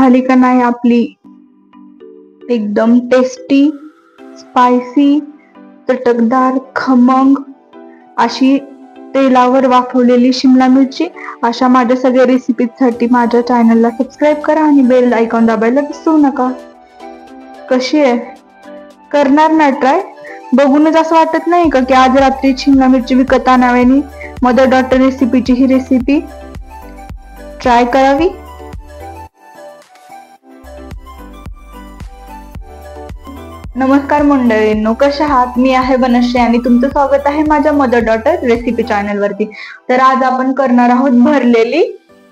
झाली का नाही आपली एकदम टेस्टी, स्पायसी, चटकदार, खमंग अशी तेलावर वाफवलेली शिमला मिरची। अशा माझ्या सगळ्या रेसिपीसाठी माझ्या चॅनलला सबस्क्राईब करा आणि बेल आयकॉन दाबायला विसरू नका। कशी आहे? करणार ना ट्राय? बघूनच असं वाटत नाही का की आज रात्री शिमला मिरची विकत आणावी, मदर डॉटर रेसिपीची ही रेसिपी ट्राय करावी। नमस्कार मंडळींनो, कशा आहात? मी आहे वनश्री आणि तुमचं स्वागत आहे माझ्या मदर डॉटर रेसिपी चॅनल वरती। तर आज आपण करणार आहोत भरलेली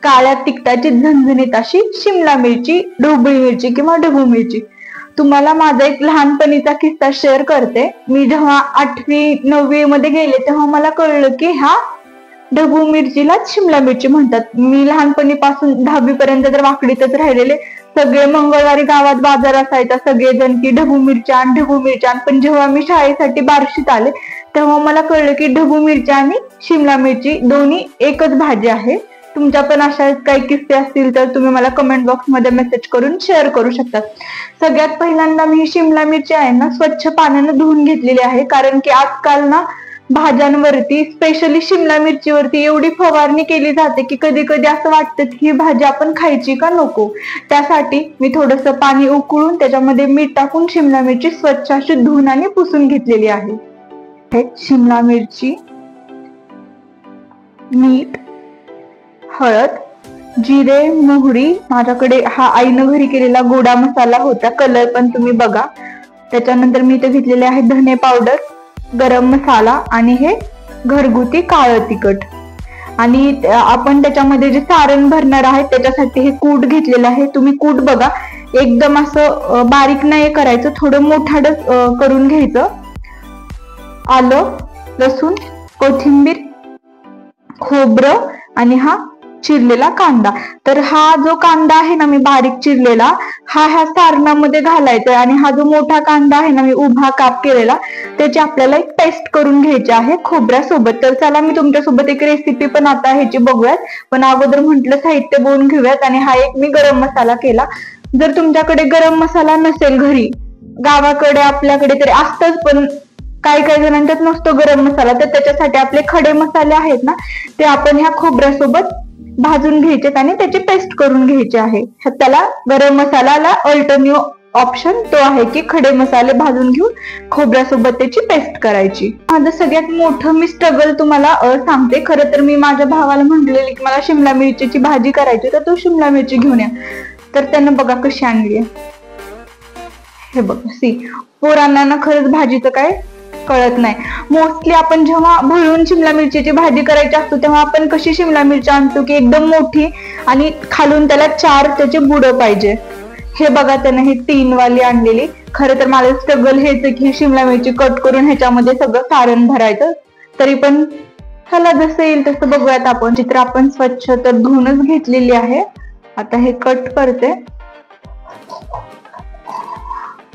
काळ्या तिखटाची झणझणीत अशी शिमला मिरची, ढोबळी मिरची किंवा ढबू मिरची। तुम्हाला माझा एक लहानपणीचा किस्सा शेअर करते। मी जेव्हा 8वी 9वी मध्ये गेले तेव्हा मला कळलं की हा ढबू मिरचीलाच शिमला मिरची म्हणतात। मी लहानपणीपासून 10वी पर्यंत तर वाकडीतच राहिलेले। सगळे मंगळवारी गावात बाजार असायचा, सगळेजण की ढबू मिरची आण, ढबू मिरची आण। पण जेव्हा मी शाळेसाठी बार्शीत आले तेव्हा मला कळलं की ढबू मिरची आणि शिमला मिरची दोन्ही एकच भाजी आहे। तुमच्या पण अशा काही किस्से असतील तर तुम्ही मला कमेंट बॉक्स मध्ये मेसेज करून शेअर करू शकता। सगळ्यात पहिल्यांदा मी शिमला मिरची आहे ना स्वच्छ पाण्याने धुवून घेतलेली आहे, कारण की आजकाल ना भाज्यांवरती स्पेशली शिमला मिरचीवरती एवढी फवारणी केली जाते की कधी कधी असं वाटतं की ही भाजी आपण खायची का नको। त्यासाठी मी थोडंसं पाणी उकळून त्याच्यामध्ये मीठ टाकून शिमला मिरची स्वच्छ अशी धुवून आणि पुसून घेतलेली आहे। शिमला मिरची, मीठ, हळद, जिरे, मोहरी, माझ्याकडे हा आईनं घरी केलेला गोडा मसाला होता, कलर पण तुम्ही बघा। त्याच्यानंतर मी इथे घेतलेले आहे धने पावडर, गरम मसाला आणि हे घरगुती काळं तिखट। आणि आपण त्याच्यामध्ये जे सारण भरणार आहे त्याच्यासाठी हे कूट घेतलेलं आहे। तुम्ही कूट बघा, एकदम असं बारीक नाही करायचं, थोडं मोठाडच करून घ्यायचं। आलं, लसूण, कोथिंबीर, खोबरं आणि हा चिरलेला कांदा। तर हा जो कांदा आहे ना मी बारीक चिरलेला, हा ह्या सारणामध्ये घालायचा आणि हा जो मोठा कांदा आहे ना मी उभा काप केलेला, त्याची आपल्याला एक पेस्ट करून घ्यायची आहे खोबऱ्यासोबत। तर चला मी तुमच्यासोबत एक रेसिपी पण आता ह्याची बघूयात, पण अगोदर म्हटलं साहित्य बघून घेऊयात। आणि हा एक मी गरम मसाला केला। जर तुमच्याकडे गरम मसाला नसेल घरी, गावाकडे आपल्याकडे तरी असतच पण काही काही जणांच्यात नसतो गरम मसाला, तर त्याच्यासाठी आपले खडे मसाले आहेत ना ते आपण ह्या खोबऱ्यासोबत भाजून घ्यायचे आणि त्याची पेस्ट करून घ्यायची आहे। त्याला गरम मसाल्याला अल्टरनेटिव्ह ऑप्शन तो आहे की खडे मसाले भाजून घेऊन खोबऱ्यासोबत त्याची पेस्ट करायची। माझं सगळ्यात मोठं मी स्ट्रगल तुम्हाला सांगते। खरं तर मी माझ्या भावाला म्हटलेले की मला शिमला मिरचीची भाजी करायची, तर तो शिमला मिरची घेऊन या। तर त्यानं बघा कशी आणली, हे बघा सी। पोरांना ना खरंच भाजीचं काय कळत नाही। मोस्टली आपण जेव्हा भरून शिमला मिरचीची भाजी करायची असतो तेव्हा आपण कशी शिमला मिरची आणतो की एकदम मोठी आणि खालून त्याला 4 त्याचे बुडं पाहिजे। हे बघा त्याने हे 3 वाली आणलेली। खरं तर माझं स्ट्रगल हेच की शिमला मिरची कट करून ह्याच्यामध्ये सगळं सारण भरायचं। तरी पण ह्याला जसं येईल तसं बघूयात आपण। चित्र आपण स्वच्छ तर धुवूनच घेतलेली आहे। आता हे कट करते।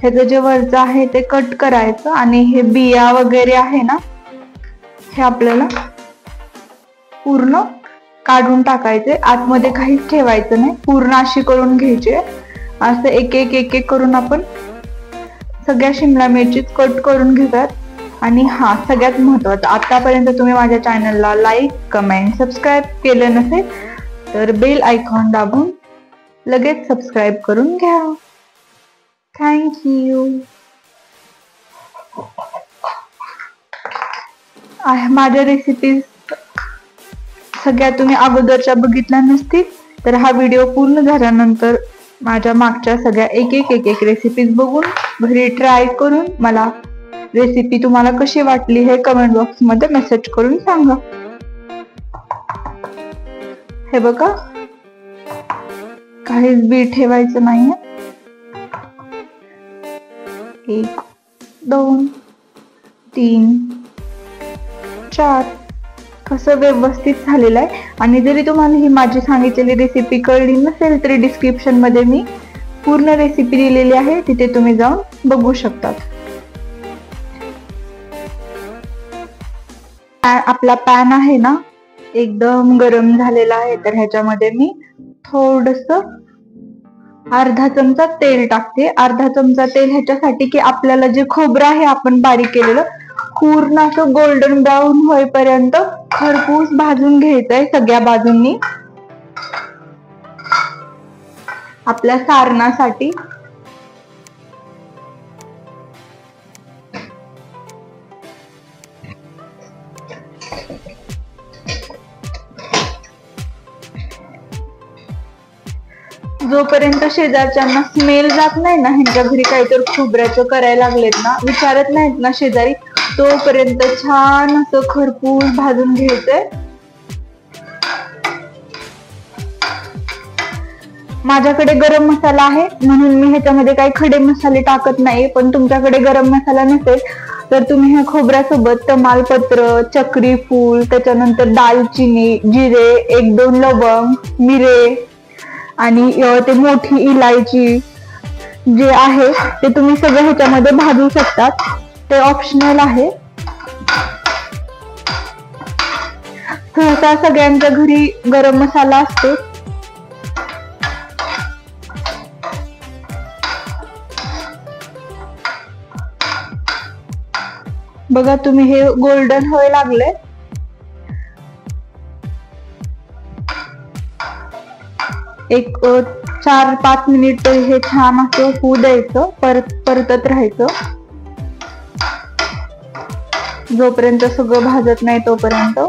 ह्याचं जे वरचं आहे ते कट करायचं आणि हे बिया वगैरे आहे ना हे आपल्याला पूर्ण काढून टाकायचे, आतमध्ये काहीच ठेवायचं नाही, पूर्ण अशी करून घ्यायची। असं एक एक एक एक करून आपण सगळ्या शिमला मिरची कट करून घेऊयात। आणि हा सगळ्यात महत्वाचं, आतापर्यंत तुम्ही माझ्या चॅनलला लाईक, कमेंट, सबस्क्राईब केलं नसेल तर बेल आयकॉन दाबून लगेच सबस्क्राईब करून घ्या। Thank you. माझ्या रेसिपीज सगळ्या तुम्ही अगोदरच्या बघितल्या नसतील तर हा व्हिडिओ पूर्ण झाल्यानंतर माझ्या मागच्या सगळ्या एक एक रेसिपीज बघून घरी ट्राय करून मला रेसिपी तुम्हाला कशी वाटली हे कमेंट बॉक्स मध्ये मेसेज करून सांगा। हे बघा काहीच बी ठेवायचं नाहीये। 1 2 3 4 कसं व्यवस्थित झालेलं आहे। आणि जरी तुम्हाला ही माझी सांगितलेली रेसिपी कळली नसेल तरी डिस्क्रिप्शन मध्ये मी पूर्ण रेसिपी दिलेली आहे, तिथे तुम्ही जाऊन बघू शकता। आपला पॅन आहे ना एकदम गरम झालेला आहे, तर ह्याच्यामध्ये मी थोडंसं अर्धा चमचा तेल टाकते. अर्धा चमचा तेल ह्याच्यासाठी की आपल्याला जे खोबरं आहे आपण बारीक केलेलं पूर्ण असं गोल्डन ब्राऊन होईपर्यंत खरपूस भाजून घ्यायचंय सगळ्या बाजूंनी आपल्या सारणासाठी. जोपर्यंत शेजारच्यांना स्मेल जात नाही ना, ह्यांच्या घरी काहीतरी खोबऱ्याचं करायला लागलेत ना, विचारत नाहीत ना शेजारी, तोपर्यंत छान असं खरपूस भाजून घ्यायचंय. माझ्याकडे गरम मसाला आहे म्हणून मी ह्याच्यामध्ये काही खडे मसाले टाकत नाही, पण तुमच्याकडे गरम मसाला नसेल तर तुम्ही ह्या खोबऱ्यासोबत तमालपत्र, चक्री फूल, त्याच्यानंतर दालचिनी, जिरे, 1-2 लवंग, मिरे आणि ते मोठी इलायची जे आहे ते तुम्ही सगळं ह्याच्यामध्ये भाजू शकतात. ते ऑप्शनल आहे. सहसा सगळ्यांच्या घरी गरम मसाला असतो. बघा तुम्ही हे गोल्डन व्हायला लागले. एक 4-5 मिनिट हे छान असं होऊ द्यायचं. परतत राहायचं जोपर्यंत सगळं भाजत नाही तोपर्यंत.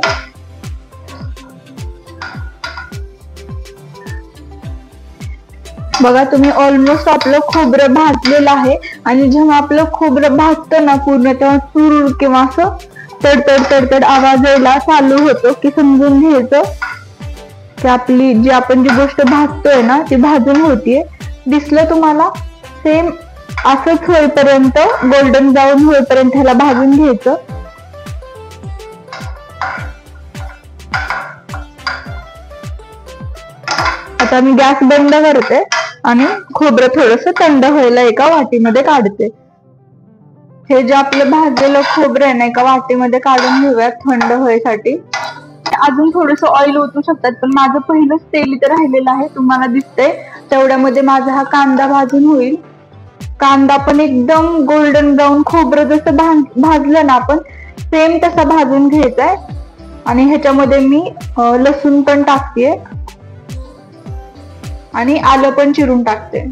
बघा तुम्ही ऑलमोस्ट आपलं खोबरं भाजलेलं आहे. आणि जेव्हा आपलं खोबरं भाजतं ना पूर्ण, तेव्हा चुर किंवा असं तडतड तडतड आवाज यायला चालू होतो की समजून घ्यायचं की आपली जी आपण जी गोष्ट भाजतोय ना ती भाजून होतीये. दिसलं तुम्हाला? सेम असंच होईपर्यंत, गोल्डन ब्राऊन होईपर्यंत ह्याला भाजून घ्यायचं. आता मी गॅस बंद करते आणि खोबरं थोडंसं थंड व्हायला एका वाटीमध्ये काढते. हे जे आपलं भाजलेलं खोबरं आहे ना एका वाटीमध्ये काढून घेऊयात थंड व्हायसाठी. अजून थोडंसं ऑइल ओतू शकतात, पण माझं पहिलंच तेल इथं राहिलेलं आहे, तुम्हाला दिसतंय. तेवढ्यामध्ये माझा हा कांदा भाजून होईल. कांदा पण एकदम गोल्डन ब्राऊन, खोबरं जसं भाजलं ना आपण सेम तसा भाजून घ्यायचाय. आणि ह्याच्यामध्ये मी लसूण पण टाकते आणि आलं पण चिरून टाकते.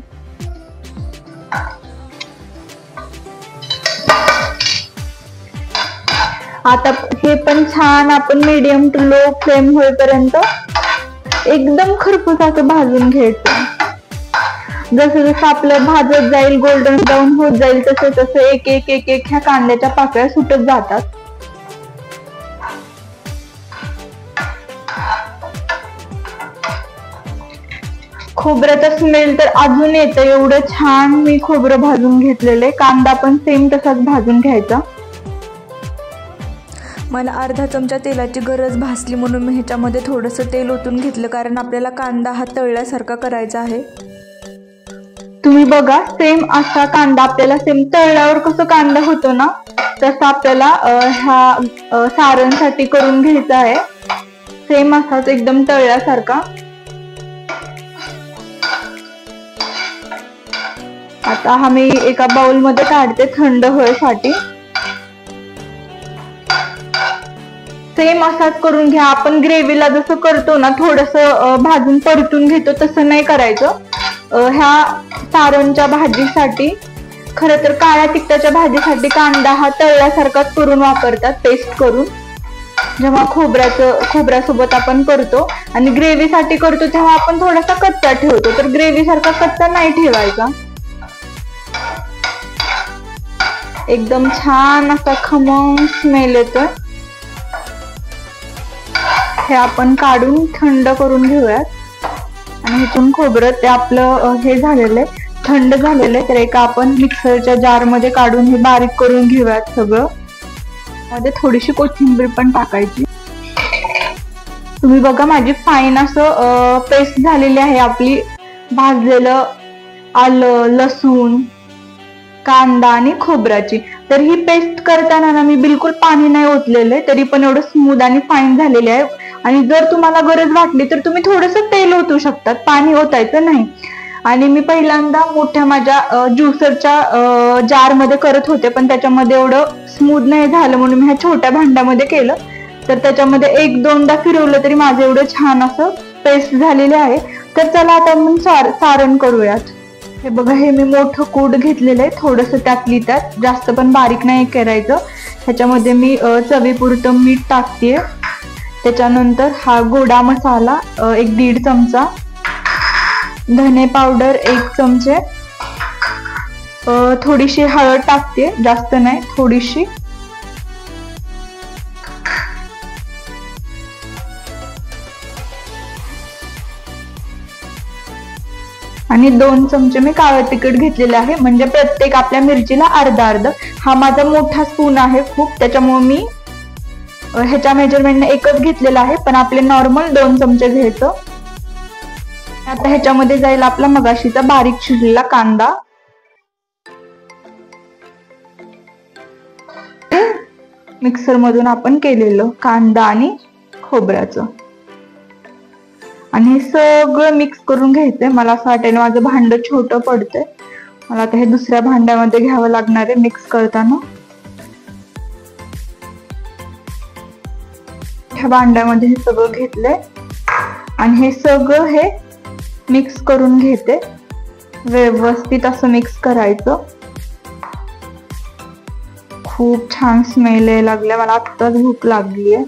आता हे पण छान आपण मीडियम टू लो फ्लेम होईपर्यंत एकदम खरपूस असं भाजून घ्यायचं. जसं जसं आपलं भाजत जाईल, गोल्डन ब्राऊन होत जाईल, तसं तसं एक एक एक एक ह्या कांद्याच्या पाकळ्या सुटत जातात. खोबऱ्याचा स्मेल तर अजून येतं, एवढं छान मी खोबरं भाजून घेतलेलं आहे. कांदा पण सेम तसाच भाजून घ्यायचा. मला अर्धा चमचा तेलाची गरज भासली म्हणून मी ह्याच्यामध्ये थोडंसं तेल ओतून घेतलं, कारण आपल्याला कांदा हा तळल्यासारखा करायचा आहे. तुम्ही बघा सेम असा कांदा आपल्याला सेम तळल्यावर कसं कांदा होतो ना तसं आपल्याला ह्या सारणसाठी करून घ्यायचा आहे. सेम असाच एकदम तळल्यासारखा. आता हा मी एका बाउल मध्ये काढते थंड होण्यासाठी. सेम असाच करून घ्या. आपण ग्रेव्हीला जसं करतो ना थोडंसं भाजून परतून घेतो तसं नाही करायचं. ह्या सारणच्या भाजीसाठी, खरं तर काळ्या तिखटाच्या भाजीसाठी कांदा हा तळल्यासारखाच करून वापरतात, पेस्ट करून. जेव्हा खोबऱ्यासोबत आपण करतो आणि ग्रेव्हीसाठी करतो तेव्हा आपण थोडासा कच्चा ठेवतो, तर ग्रेव्ही सारखा कच्चा नाही ठेवायचा. एकदम छान असा खमंग स्मेल येतोय. हे आपण काढून थंड करून घेऊयात. आणि ह्यातून खोबरं ते आपलं हे झालेलं आहे, थंड झालेलं आहे. तर एका आपण मिक्सरच्या जार मध्ये काढून हे बारीक करून घेऊयात सगळं. मध्ये थोडीशी कोथिंबीर पण टाकायची. तुम्ही बघा माझी फाईन असं पेस्ट झालेली आहे आपली भाजलेलं आलं, लसूण, कांदा आणि खोबऱ्याची. तर ही पेस्ट करताना ना मी बिलकुल पाणी नाही ओतलेलं, तरी पण एवढं स्मूथ आणि फाईन झालेले आहे. आणि जर तुम्हाला गरज वाटली तर तुम्ही थोडंसं तेल ओतू शकतात, पाणी ओतायचं नाही. आणि मी पहिल्यांदा मोठ्या माझ्या ज्युसरच्या जार मध्ये करत होते, पण त्याच्यामध्ये एवढं स्मूथ नाही झालं म्हणून मी ह्या छोट्या भांड्यामध्ये केलं. तर त्याच्यामध्ये 1-2दा फिरवलं तरी माझं एवढं छान असं पेस्ट झालेले आहे. तर चला आता आपण सारण करूयात. हे बघा, हे मी मोठं कूट घेतलेलं आहे, थोडंसं त्यातली त्यात, जास्त पण बारीक नाही करायचं. ह्याच्यामध्ये मी चवीपुरतं मीठ टाकते. त्याच्यानंतर हा गोडा मसाला 1-1.5 चमचा, धने पावडर 1 चमचे, थोडीशी हळद टाकते, जास्त नाही, थोडीशी. आणि 2 चमचे मी काळं तिखट घेतलेलं आहे, म्हणजे प्रत्येक आपल्या मिरचीला अर्धा. हा माझा मोठा स्पून आहे खूप, त्याच्यामुळे मी ह्याच्या मेजरमेंटने एकच घेतलेला आहे, पण आपले नॉर्मल 2 चमचे घ्यायचं. आता ह्याच्यामध्ये जाईल आपला मगाशीचा बारीक चिरलेला कांदा, मिक्सर मधून आपण केलेलं कांदा आणि खोबऱ्याचं, आणि हे सगळं मिक्स करून घ्यायचंय. मला असं वाटेल माझं भांड छोटं पडतंय, मला आता हे दुसऱ्या भांड्यामध्ये घ्यावं लागणार आहे मिक्स करताना. ह्या भांड्यामध्ये हे सगळं घेतलंय आणि हे सगळं हे मिक्स करून घेते. व्यवस्थित असं मिक्स करायचं. खूप छान स्मेल यायला लागल्या, मला आत्ताच भूक लागली आहे.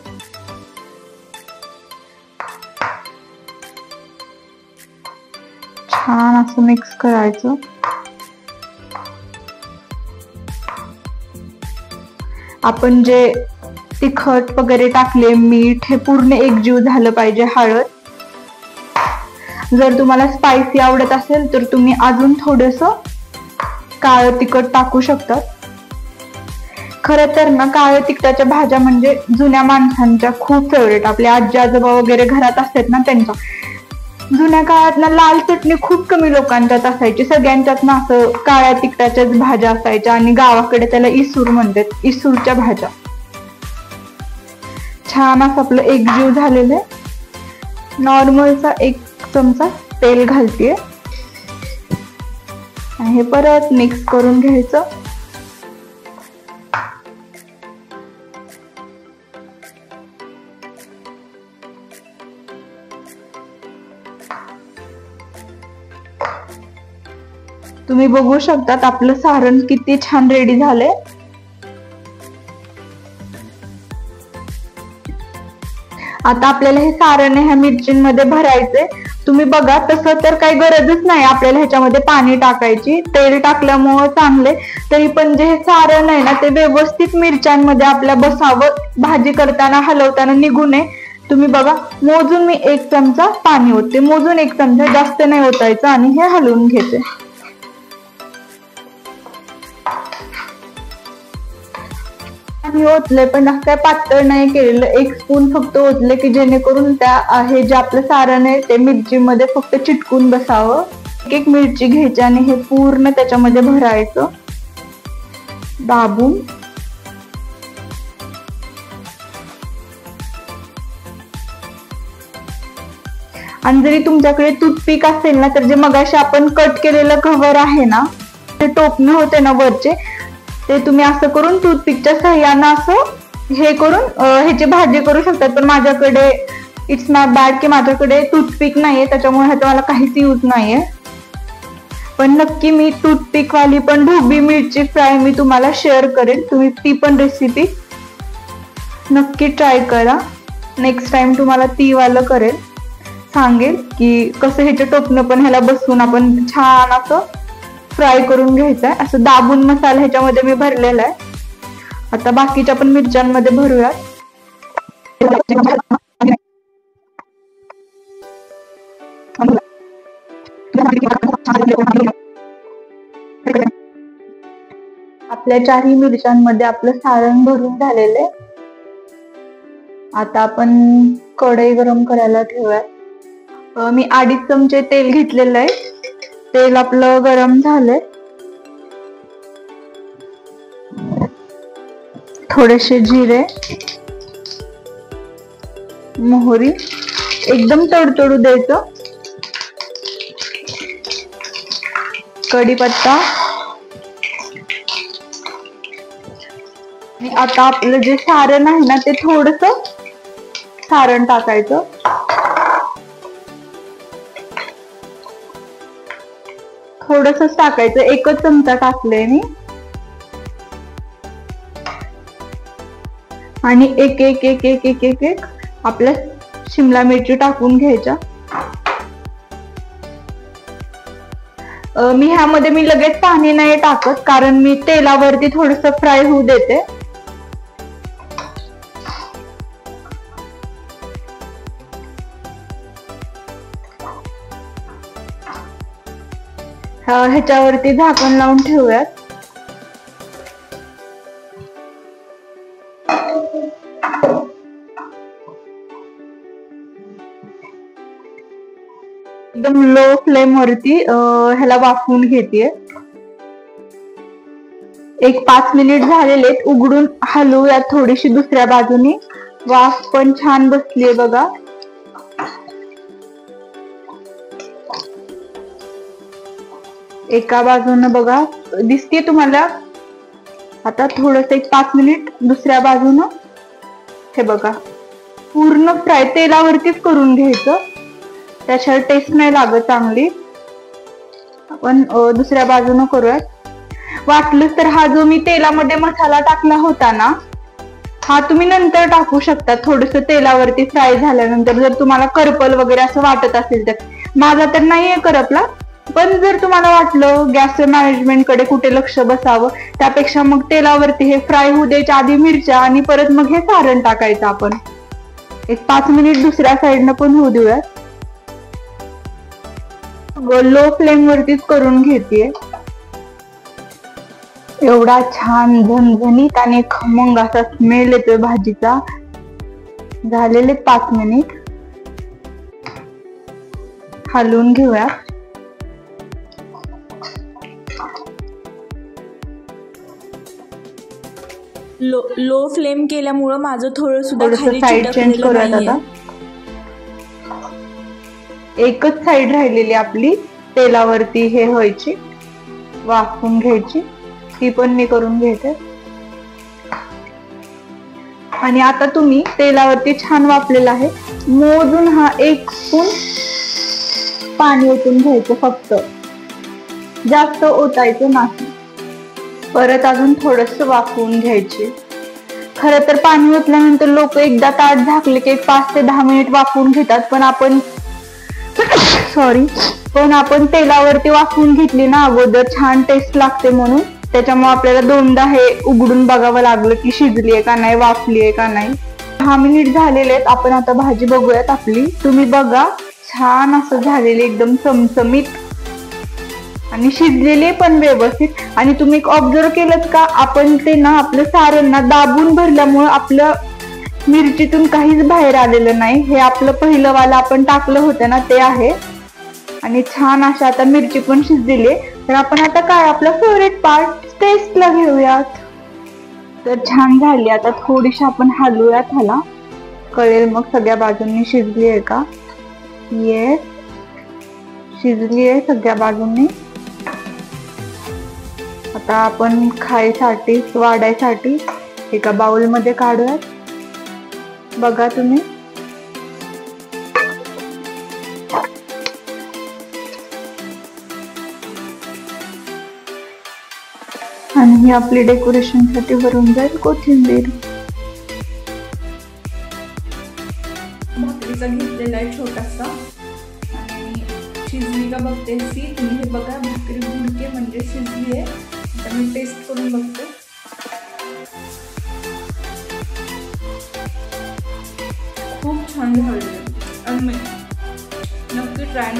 छान असं मिक्स करायचं. आपण जे तिखट वगैरे टाकले, मीठ, हे पूर्ण एकजीव झालं पाहिजे. हळद, जर तुम्हाला स्पायसी आवडत असेल तर तुम्ही अजून थोडंसं काळं तिखट टाकू शकता. खरं तर ना, काळं तिखटाच्या भाज्या म्हणजे जुन्या माणसांच्या खूप फेवरेट, आपले आजी आजोबा वगैरे घरात असतात ना त्यांच्या. जुन्या काळात ना लाल चटणी खूप कमी लोकांच्यात असायची, सगळ्यांच्यात ना असं काळ्या तिखटाच्याच भाज्या असायच्या, आणि गावाकडे त्याला इसूर म्हणतात, इसूरच्या भाज्या. छान असं आपलं एकजीव झालेलं. नॉर्मलचा 1 चमचा तेल घालतेय आणि हे परत मिक्स करून घ्यायचं. तुम्ही बघू शकतात आपलं सारण किती छान रेडी झालंय. आता आपल्याला हे सारण ह्या मिरचींमध्ये भरायचे. तुम्ही बघा, तसं तर काही गरजच नाही आपल्याला ह्याच्यामध्ये पाणी टाकायची, तेल टाकल्यामुळे चांगले. तरी पण जे हे सारण आहे ना, ते व्यवस्थित मिरच्यांमध्ये आपल्या बसावं, भाजी करताना हलवताना निघू नये. तुम्ही बघा, मोजून मी 1 चमचा पाणी ओतते, मोजून 1 चमचा, जास्त नाही ओतायचं, आणि हे हलवून घेते. पाणी ओतले, पण असं काय पातळ नाही केलेलं, 1 स्पून फक्त ओतले की जेणेकरून त्या हे जे आपलं सारण आहे ते मिरचीमध्ये फक्त चिटकून बसावं. 1 मिरची घ्यायची आणि हे पूर्ण त्याच्यामध्ये भरायचं दाबून. आणि जरी तुमच्याकडे टूथपिक असेल ना, तर जे मगाशी आपण कट केलेलं कव्हर आहे ना, ते टोपणे होते ना वरचे, ते तुम्ही असं करून टूथपिकच्या सहाय्यानं असं हे करून ह्याची भाजी करू शकतात. पण माझ्याकडे इट्स नॉट बॅड की माझ्याकडे टूथपिक नाहीये, त्याच्यामुळे ह्याचा मला काहीच यूज नाहीये. पण नक्की मी टूथपिक वाली पण ढोबळी मिरची फ्राय मी तुम्हाला शेअर करेन, तुम्ही ती पण रेसिपी नक्की ट्राय करा. नेक्स्ट टाइम तुम्हाला ती वालं करेल, सांगेल की कसं ह्याचे टोपणं पण ह्याला बसून आपण छान असं फ्राय करून घ्यायचंय. असं दाबून मसाला ह्याच्यामध्ये मी भरलेला आहे. आता बाकीच्या पण मिरच्यांमध्ये भरूयात. आपल्या 4ही मिरच्यांमध्ये आपलं सारण भरून झालेलं आहे. आता आपण कढई गरम करायला ठेवूयात. मी 2.5 चमचे तेल घेतलेलं आहे. तेल आपलं गरम झालंय. थोडेसे जिरे, मोहरी एकदम तडतडू द्यायचं. कढीपत्ता आणि आता आपलं जे सारण आहे ना ते थोडस सारण टाकायचं. थोडंसंच टाकायचं, एकच चमचा टाकलंय मी. आणि एक एक एक एक एक एक एक आपल्या शिमला मिरची टाकून घ्यायच्या. मी ह्यामध्ये मी लगेच पाणी नाही टाकत, कारण मी तेलावरती थोडस फ्राय होऊ देते. ह्याच्यावरती झाकण लावून ठेवूयात. एकदम लो फ्लेम वरती ह्याला वाफवून घेतेय. एक 5 मिनिट झालेले, उघडून हलवूयात थोडीशी दुसऱ्या बाजूनी. वाफ पण छान बसलीये बघा. एका बाजूनं बघा दिसते तुम्हाला. आता थोडस एक 5 मिनिट दुसऱ्या बाजूनं. हे बघा पूर्ण फ्राय तेलावरतीच करून घ्यायचं, त्याच्यावर टेस्ट नाही लागत चांगली. आपण दुसऱ्या बाजूनं करूयात. वाटलं तर हा जो मी तेलामध्ये मसाला टाकला होता ना, हा तुम्ही नंतर टाकू शकता थोडस तेलावरती फ्राय झाल्यानंतर, जर तुम्हाला करपल वगैरे असं वाटत असेल तर. माझा तर नाहीये करपला, पण जर तुम्हाला वाटलं गॅस मॅनेजमेंट कडे कुठे लक्ष बसावं, त्यापेक्षा मग तेलावरती हे फ्राय होऊ द्यायच्या आधी मिरच्या आणि परत मग हे सारण टाकायचं आपण. एक 5 मिनिट दुसऱ्या साईडनं पण होऊ देऊयात. लो फ्लेम वरतीच करून घेतेय. एवढा छान झणझणीत आणि खमंग असा स्मेल येतोय भाजीचा. झालेले 5 मिनिट. हलवून घेऊया. लो फ्लेम केल्यामुळं माझं थोडं सुद्धा खाली साईड चेंज करूयात आता. एकच साईड राहिलेली आपली तेलावरती हे व्हायची, वाफवून घ्यायची, ती पण मी करून घेते. आणि आता तुम्ही तेलावरती छान वाफलेला आहे, मोजून हा 1 स्पून पाणी ओतून घ्यायचं फक्त, जास्त ओतायचं नाही. परत अजून थोडस वाफवून घ्यायचे. खरं तर पाणी ओतल्यानंतर लोक एकदा ताट झाकले की 5 ते 10 मिनिट वाफवून घेतात, पण आपण तेलावरती वाफवून घेतली ना अगोदर, छान टेस्ट लागते म्हणून. त्याच्यामुळे आपल्याला 2दा हे उघडून बघावं लागलं की शिजलीये का नाही, वाफलीये का नाही. 10 मिनिट झालेले आहेत. आपण आता भाजी बघूयात आपली. तुम्ही बघा छान असं झालेले, एकदम चमचमीत आणि शिजलेले पण व्यवस्थित. आणि तुम्ही ऑब्झर्व केलं का, आपण ते ना आपलं सारण ना दाबून भरल्यामुळं आपलं मिरचीतून काहीच बाहेर आलेलं नाही. हे आपलं पहिलं वाला आपण टाकलं होतं ना ते आहे. आणि छान अशा आता मिरची पण शिजलेली. तर आपण आता काय आपला फेवरेट पार्ट टेस्टला घेऊयात. तर छान झाली. आता थोडीशी आपण हलवूयात ह्याला, कळेल मग सगळ्या बाजूंनी शिजली आहे का. येस, शिजली आहे सगळ्या बाजूंनी. आता आपण खायसाठी वाढायसाठी एका बाउल मध्ये काढूयात. बघा तुम्ही, आणि ही आपली डेकोरेशन साठी भरून जाईल कोथिंबीर. भाकरीचा घेतलेला आहे छोटासा, आणि शिजली का बघते सी. तुम्ही हे बघा, भाकरी बुडके म्हणजे शिजली आहे. आता मी टेस्ट करून बघते. खूप छान झालेलं आहे. नक्की ट्राय.